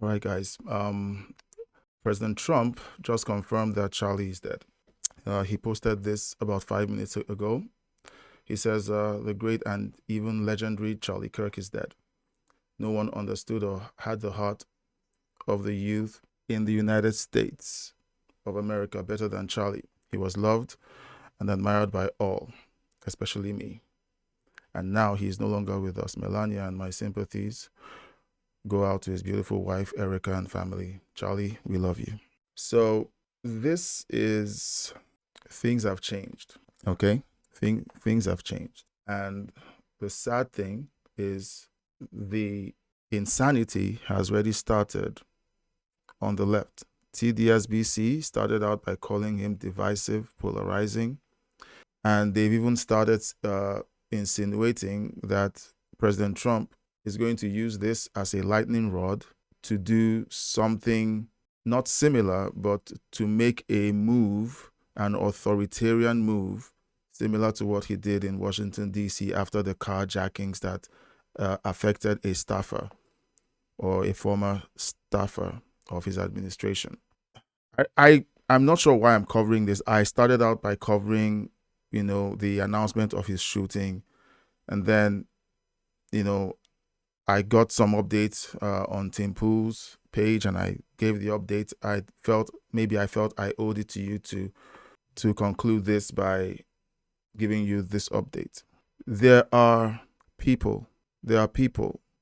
All right, guys. President Trump just confirmed that Charlie is dead. He posted this about 5 minutes ago. He says the great and even legendary Charlie Kirk is dead. No one understood or had the heart of the youth in the United States of America better than Charlie. He was loved and admired by all, especially me. And now he is no longer with us. Melania and my sympathies go out to his beautiful wife, Erica, and family. Charlie, we love you. So this is things have changed. Okay, things have changed, and the sad thing is the insanity has already started on the left. TDSBC started out by calling him divisive, polarizing, and they've even started insinuating that President Trump is going to use this as a lightning rod to do something not similar, but to make a move, an authoritarian move, similar to what he did in Washington, D.C. after the carjackings that affected a staffer or a former staffer of his administration. I'm not sure why I'm covering this. I started out by covering, the announcement of his shooting, and then, I got some updates on Tim Pool's page, and I gave the update. I felt I owed it to you to conclude this by giving you this update. There are people,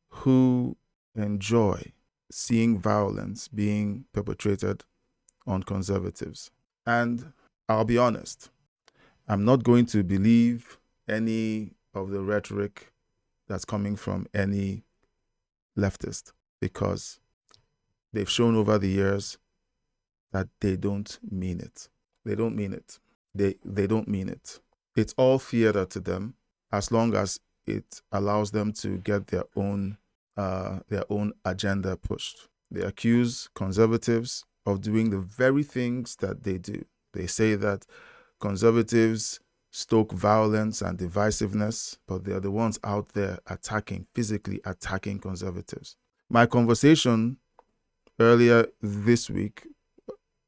who enjoy seeing violence being perpetrated on conservatives. And I'll be honest, I'm not going to believe any of the rhetoric that's coming from any leftist, because they've shown over the years that they don't mean it. They don't mean it. They don't mean it. It's all theater to them, as long as it allows them to get their own agenda pushed. They accuse conservatives of doing the very things that they do. They say that conservatives stoke violence and divisiveness, but they're the ones out there physically attacking conservatives. My conversation earlier this week,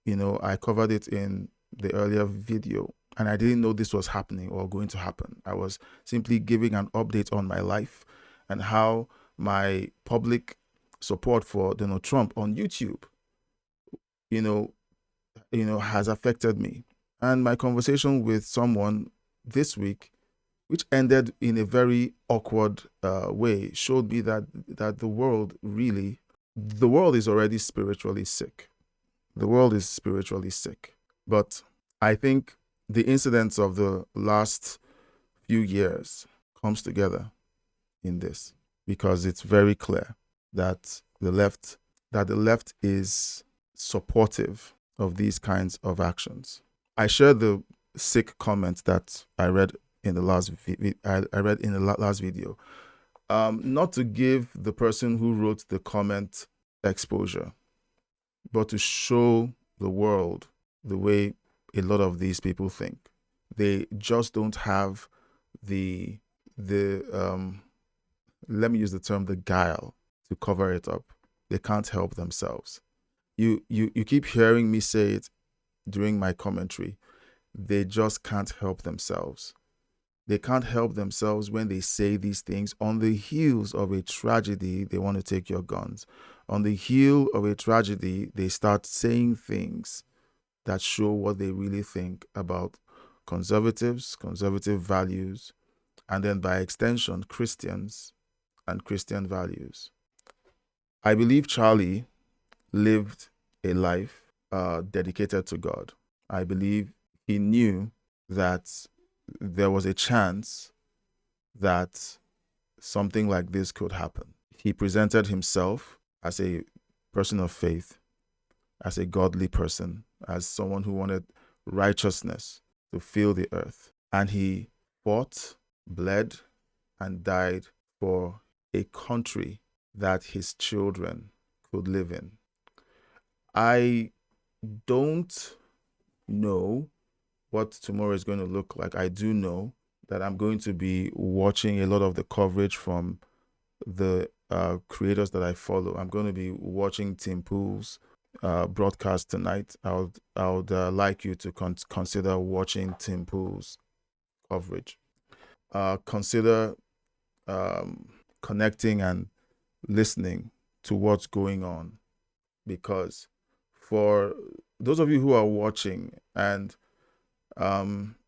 I covered it in the earlier video, and I didn't know this was happening or going to happen. I was simply giving an update on my life and how my public support for Donald Trump on YouTube, has affected me. And my conversation with someone this week, which ended in a very awkward way, showed me that the world is already spiritually sick. The world is spiritually sick. But I think the incidents of the last few years comes together in this, because it's very clear that the left is supportive of these kinds of actions. I shared the sick comment that I read in the last last video, not to give the person who wrote the comment exposure, but to show the world the way a lot of these people think. They just don't have the let me use the term, the guile to cover it up. They can't help themselves. You keep hearing me say it during my commentary. They just can't help themselves. They can't help themselves when they say these things on the heels of a tragedy. They want to take your guns. On the heel of a tragedy, they start saying things that show what they really think about conservatives, conservative values, and then by extension, Christians and Christian values. I believe Charlie lived a life dedicated to God. I believe he knew that there was a chance that something like this could happen. He presented himself as a person of faith, as a godly person, as someone who wanted righteousness to fill the earth. And he fought, bled, and died for a country that his children could live in. I don't know what tomorrow is going to look like. I do know that I'm going to be watching a lot of the coverage from the creators that I follow. I'm going to be watching Tim Pool's broadcast tonight. I would like you to consider watching Tim Pool's coverage. Consider connecting and listening to what's going on, because for those of you who are watching and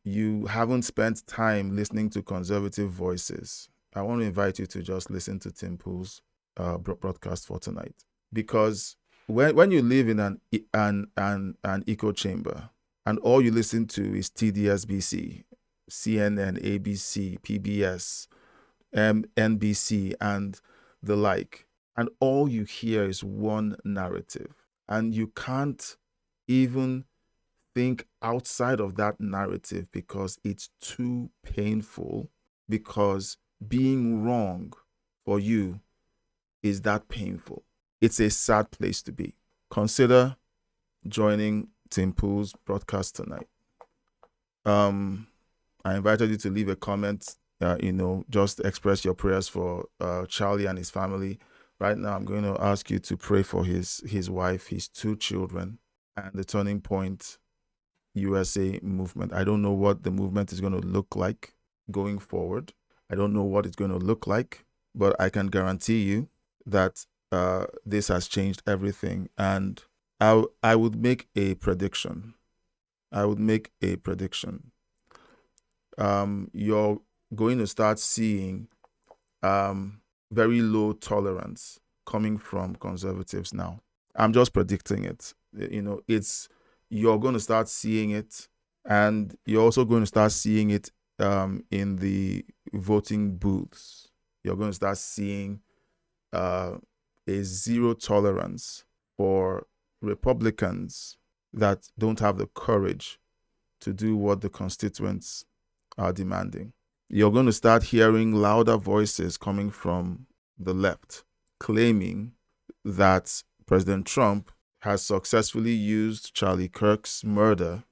you haven't spent time listening to conservative voices, I want to invite you to just listen to Tim Pool's broadcast for tonight. Because when you live in an echo chamber and all you listen to is TDSBC, CNN, ABC, PBS, NBC, and the like, and all you hear is one narrative, and you can't even think outside of that narrative because it's too painful, because being wrong for you is that painful. It's a sad place to be. Consider joining Tim Pool's broadcast tonight. I invited you to leave a comment, just express your prayers for Charlie and his family. Right now, I'm going to ask you to pray for his wife, his 2 children, and the Turning Point USA movement. I don't know what the movement is going to look like going forward. I don't know what it's going to look like, but I can guarantee you that this has changed everything. And I would make a prediction. You're going to start seeing very low tolerance coming from conservatives now. I'm just predicting it. You're going to start seeing it, and you're also going to start seeing it in the voting booths. You're going to start seeing a zero tolerance for Republicans that don't have the courage to do what the constituents are demanding. You're going to start hearing louder voices coming from the left claiming that President Trump has successfully used Charlie Kirk's murder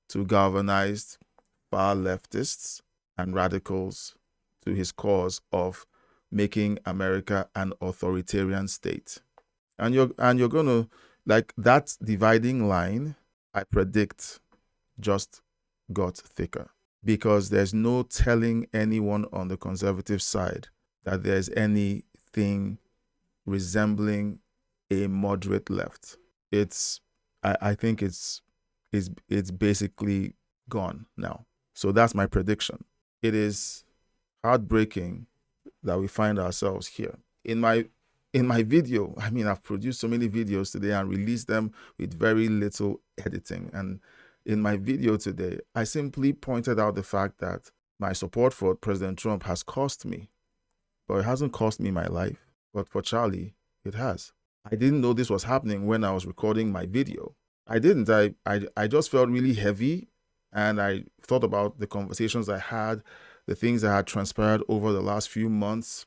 to galvanize far leftists and radicals to his cause of making America an authoritarian state. And you're going to, like, that dividing line, I predict, just got thicker, because there's no telling anyone on the conservative side that there's anything resembling a moderate left. I think it's basically gone now. So that's my prediction. It is heartbreaking that we find ourselves here. In my video, I've produced so many videos today and released them with very little editing. And in my video today, I simply pointed out the fact that my support for President Trump has cost me. But it hasn't cost me my life. But for Charlie, it has. I didn't know this was happening when I was recording my video. I didn't. I just felt really heavy, and I thought about the conversations I had, the things that had transpired over the last few months,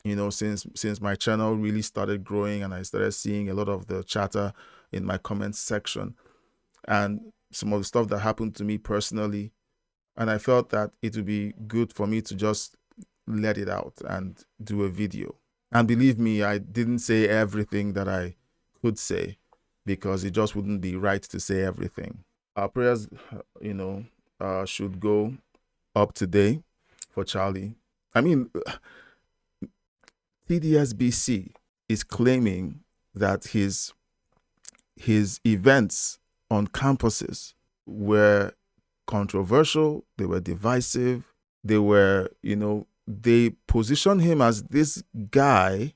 since my channel really started growing and I started seeing a lot of the chatter in my comments section and some of the stuff that happened to me personally. And I felt that it would be good for me to just let it out and do a video. And believe me, I didn't say everything that I could say because it just wouldn't be right to say everything. Our prayers, should go up today for Charlie. TDSBC is claiming that his events on campuses were controversial, they were divisive, they position him as this guy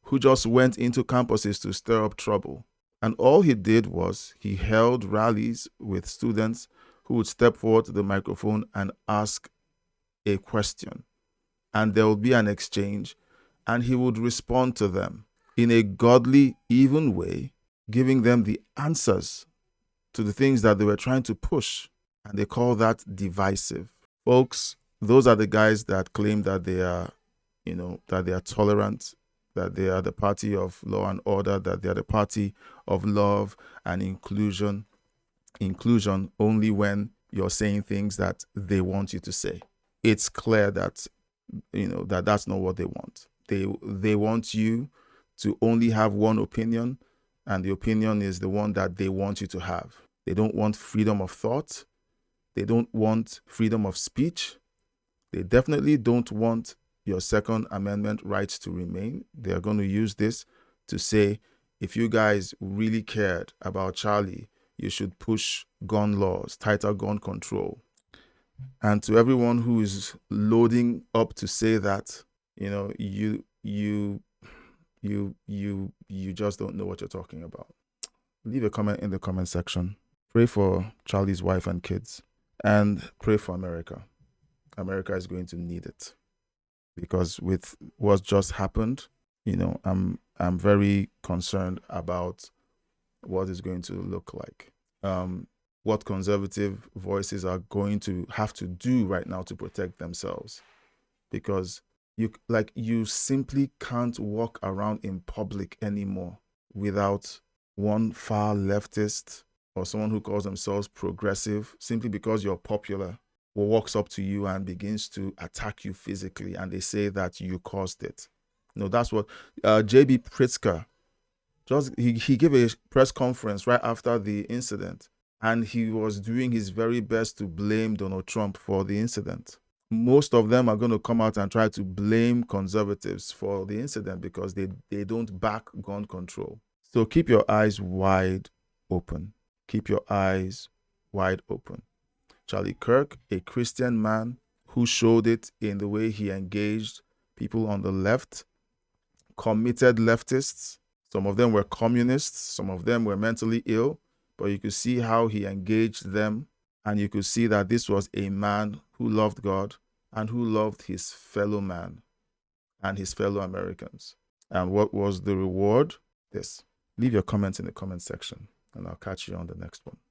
who just went into campuses to stir up trouble. And all he did was he held rallies with students who would step forward to the microphone and ask a question. And there would be an exchange, and he would respond to them in a godly, even way, giving them the answers to the things that they were trying to push. And they call that divisive. Folks, those are the guys that claim that they are, that they are tolerant, that they are the party of law and order, that they are the party of love and inclusion. Inclusion only when you're saying things that they want you to say. It's clear that, that's not what they want. They want you to only have one opinion, and the opinion is the one that they want you to have. They don't want freedom of thought. They don't want freedom of speech. They definitely don't want your Second Amendment rights to remain. They're going to use this to say, if you guys really cared about Charlie, you should push gun laws, tighter gun control. And to everyone who is loading up to say that, you just don't know what you're talking about. Leave a comment in the comment section. Pray for Charlie's wife and kids, and pray for America. America is going to need it, because with what just happened, I'm very concerned about what is going to look like. What conservative voices are going to have to do right now to protect themselves, because you simply can't walk around in public anymore without one far leftist or someone who calls themselves progressive, simply because you're popular, who walks up to you and begins to attack you physically, and they say that you caused it. That's what J.B. Pritzker, he gave a press conference right after the incident, and he was doing his very best to blame Donald Trump for the incident. Most of them are going to come out and try to blame conservatives for the incident because they don't back gun control. So keep your eyes wide open. Keep your eyes wide open. Charlie KIRK, a Christian man who showed it in the way he engaged people on the left, committed leftists. Some of them were communists, some of them were mentally ill, but you could see how he engaged them, and you could see that this was a man who loved God and who loved his fellow man and his fellow Americans. And what was the reward? This. Leave your comments in the comment section, and I'll catch you on the next one.